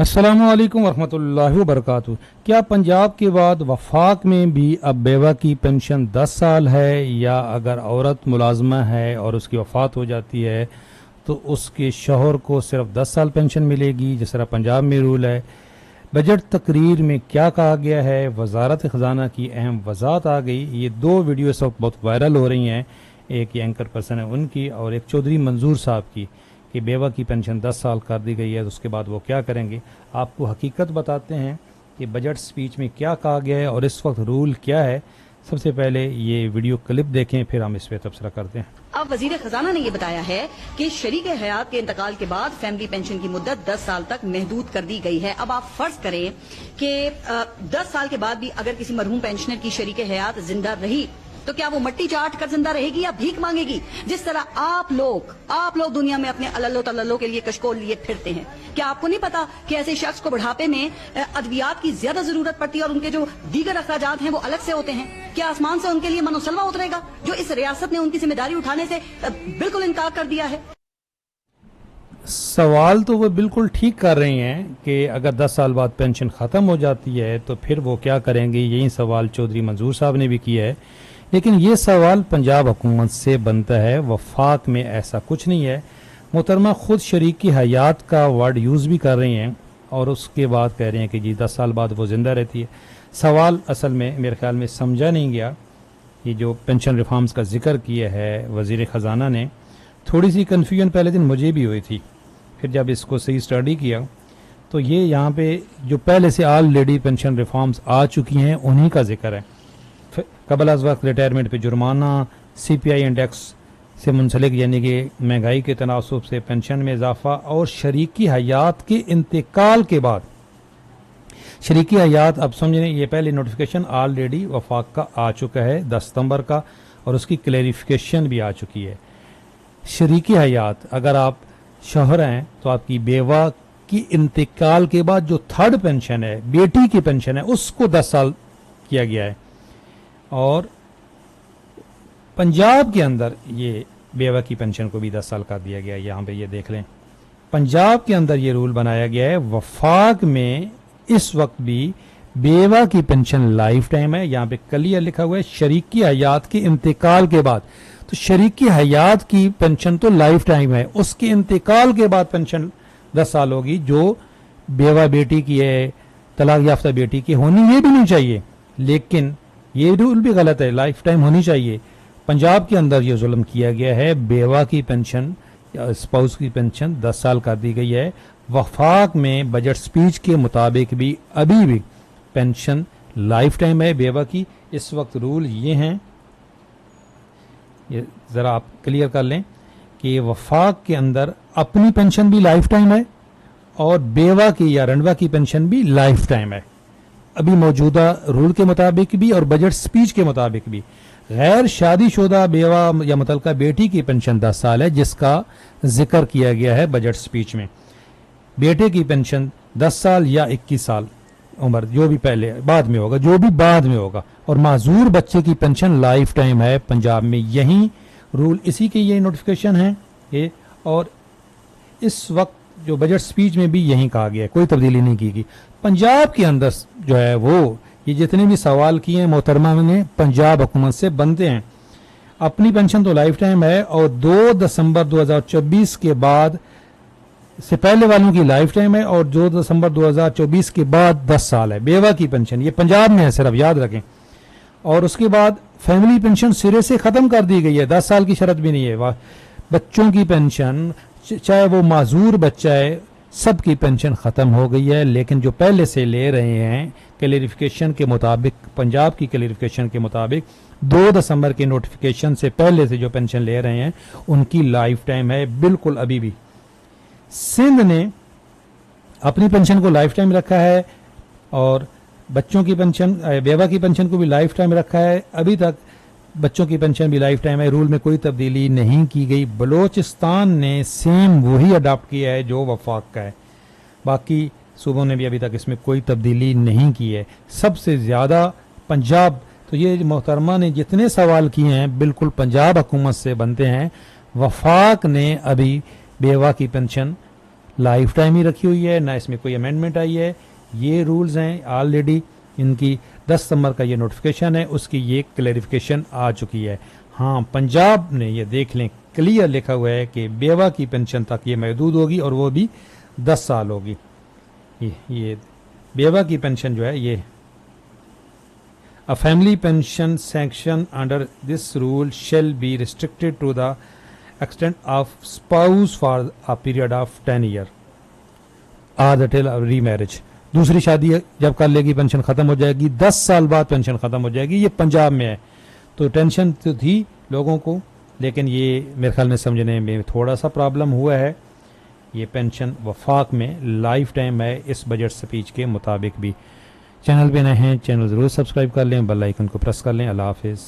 अस्सलामु अलैकुम वरहमतुल्लाहि वबरकातुहू। क्या पंजाब के बाद वफाक में भी अब बेवा की पेंशन 10 साल है, या अगर औरत मुलाजमा है और उसकी वफात हो जाती है तो उसके शौहर को सिर्फ 10 साल पेंशन मिलेगी, जिस तरह पंजाब में रूल है? बजट तकरीर में क्या कहा गया है? वजारत ख़जाना की अहम वजाहत आ गई। ये दो वीडियो इस वक्त बहुत वायरल हो रही हैं, एक ये एंकर पर्सन है उनकी और एक चौधरी मंजूर साहब की, कि बेवा की पेंशन 10 साल कर दी गई है, तो उसके बाद वो क्या करेंगे। आपको हकीकत बताते हैं कि बजट स्पीच में क्या कहा गया है और इस वक्त रूल क्या है। सबसे पहले ये वीडियो क्लिप देखें, फिर हम इस पर तबसरा करते हैं। अब वजीर खजाना ने यह बताया है कि शरीक हयात के इंतकाल के बाद फैमिली पेंशन की मुद्दत 10 साल तक महदूद कर दी गई है। अब आप फर्ज करें कि 10 साल के बाद भी अगर किसी मरहूम पेंशनर की शरीक हयात जिंदा रही तो क्या वो मट्टी चाट कर जिंदा रहेगी या भीख मांगेगी? जिस तरह आप लोग दुनिया में अपने अल्लो तल्लो के लिए कशकोल लिए फिरते हैं, क्या आपको नहीं पता कि ऐसे शख्स को बुढ़ापे में अद्वियात की ज्यादा जरूरत पड़ती है और उनके जो दीगर अखराजात हैं वो अलग से होते हैं? क्या आसमान से उनके लिए मनोसलवा उतरेगा, जो इस रियासत ने उनकी जिम्मेदारी उठाने से बिल्कुल इनकार कर दिया है? सवाल तो वो बिल्कुल ठीक कर रही हैं कि अगर 10 साल बाद पेंशन ख़त्म हो जाती है तो फिर वो क्या करेंगे। यही सवाल चौधरी मंजूर साहब ने भी किया है, लेकिन ये सवाल पंजाब हुकूमत से बनता है। वफाक में ऐसा कुछ नहीं है। मोहतरमा खुद शरीकी हयात का वर्ड यूज़ भी कर रही हैं और उसके बाद कह रहे हैं कि जी 10 साल बाद वो ज़िंदा रहती है। सवाल असल में मेरे ख्याल में समझा नहीं गया। ये जो पेंशन रिफॉर्म्स का जिक्र किया है वज़ीर ख़जाना ने, थोड़ी सी कन्फ्यूजन पहले दिन मुझे भी हुई थी, फिर जब इसको सही स्टडी किया तो ये यहाँ पे जो पहले से ऑलरेडी पेंशन रिफॉर्म्स आ चुकी हैं उन्हीं का जिक्र है। कबल अज़ वक्त रिटायरमेंट पे जुर्माना, CPI इंडेक्स से मुंसलिक यानी कि महंगाई के तनासब से पेंशन में इजाफा, और शरीकी हयात के इंतकाल के बाद शरीकी हयात, अब समझें ये पहले नोटिफिकेशन ऑलरेडी वफाक का आ चुका है 10 सितंबर का, और उसकी क्लैरिफिकेशन भी आ चुकी है। शरीकी हयात अगर आप शौहर हैं तो आपकी बेवा की इंतकाल के बाद जो थर्ड पेंशन है, बेटी की पेंशन है, उसको 10 साल किया गया है। और पंजाब के अंदर ये बेवा की पेंशन को भी 10 साल कर दिया गया है। यहाँ पे ये देख लें, पंजाब के अंदर ये रूल बनाया गया है। वफाक में इस वक्त भी बेवा की पेंशन लाइफ टाइम है। यहाँ पे क्लियर लिखा हुआ है शरीकी हयात के इंतकाल के बाद, तो शरीकी हयात की पेंशन तो लाइफ टाइम है, उसके इंतकाल के बाद पेंशन 10 साल होगी। जो बेवा बेटी की है, तलाक याफ्ता बेटी की होनी ये भी नहीं चाहिए, लेकिन ये रूल भी गलत है, लाइफ टाइम होनी चाहिए। पंजाब के अंदर ये जुल्म किया गया है, बेवा की पेंशन या स्पाउस की पेंशन 10 साल कर दी गई है। वफाक में बजट स्पीच के मुताबिक भी अभी भी पेंशन लाइफ टाइम है बेवा की। इस वक्त रूल ये हैं, ये ज़रा आप क्लियर कर लें कि वफाक के अंदर अपनी पेंशन भी लाइफ टाइम है और बेवा की या रंडवा की पेंशन भी लाइफ टाइम है, अभी मौजूदा रूल के मुताबिक भी और बजट स्पीच के मुताबिक भी। गैर शादीशुदा बेवा या मुतल्लका बेटी की पेंशन 10 साल है, जिसका जिक्र किया गया है बजट स्पीच में। बेटे की पेंशन 10 साल या 21 साल उम्र, जो भी पहले बाद में होगा, जो भी बाद में होगा। और माजूर बच्चे की पेंशन लाइफ टाइम है पंजाब में। यही रूल, इसी के ये नोटिफिकेशन है ये, और इस वक्त जो बजट स्पीच में भी यही कहा गया है, कोई तब्दीली नहीं की गई। पंजाब के अंदर जो है वो ये जितने भी सवाल किए हैं मोहतरमा ने पंजाब हुकूमत से बनते हैं। अपनी पेंशन तो लाइफ टाइम है और 2 दिसंबर 2024 के बाद से पहले वालों की लाइफ टाइम है, और 2 दिसंबर 2024 के बाद 10 साल है बेवा की पेंशन। ये पंजाब में है, सिर्फ याद रखें। और उसके बाद फैमिली पेंशन सिरे से ख़त्म कर दी गई है, 10 साल की शर्त भी नहीं है। बच्चों की पेंशन, चाहे वो माजूर बच्चा है, सबकी पेंशन ख़त्म हो गई है। लेकिन जो पहले से ले रहे हैं क्लैरिफिकेशन के मुताबिक, पंजाब की क्लैरिफिकेशन के मुताबिक 2 दिसंबर के नोटिफिकेशन से पहले से जो पेंशन ले रहे हैं उनकी लाइफ टाइम है बिल्कुल अभी भी। सिंध ने अपनी पेंशन को लाइफ टाइम रखा है और बच्चों की पेंशन, बेवा की पेंशन को भी लाइफ टाइम रखा है। अभी तक बच्चों की पेंशन भी लाइफ टाइम है, रूल में कोई तब्दीली नहीं की गई। बलोचिस्तान ने सेम वही अडॉप्ट किया है जो वफाक का है। बाकी सूबों ने भी अभी तक इसमें कोई तब्दीली नहीं की है। सबसे ज़्यादा पंजाब, तो ये मोहतरमा ने जितने सवाल किए हैं बिल्कुल पंजाब हुकूमत से बनते हैं। वफाक ने अभी बेवा की पेंशन لائف ٹائم ہی رکھی ہوئی ہے, نہ اس میں کوئی امینڈمنٹ آئی ہے. یہ رولز ہیں آلریڈی, ان کی 10 ستمبر کا یہ نوٹیفیکیشن ہے, اس کی یہ کلیریفیکیشن آ چکی ہے. ہاں پنجاب نے یہ دیکھ لیں کلیئر لکھا ہوا ہے کہ بیوہ کی پینشن تک یہ محدود ہوگی اور وہ بھی 10 سال ہوگی. یہ بیوہ کی پینشن جو ہے یہ A family pension sanction under this rule shall be restricted to the extent of spouse for a period of 10 years or till remarriage. دوسری شادی جب کر لے گی پینشن ختم ہو جائے گی, 10 سال بعد پینشن ختم ہو جائے گی. یہ پنجاب میں ہے تو ٹینشن تو تھی لوگوں کو, لیکن یہ میرے خیال میں سمجھنے میں تھوڑا سا پرابلم ہوا ہے. یہ پینشن وفاق میں لائف ٹائم ہے اس بجٹ سپیچ کے مطابق بھی. چینل پہ نئے ہیں چینل ضرور سبسکرائب کر لیں, بیل آئیکن کو پریس کر لیں. اللہ حافظ.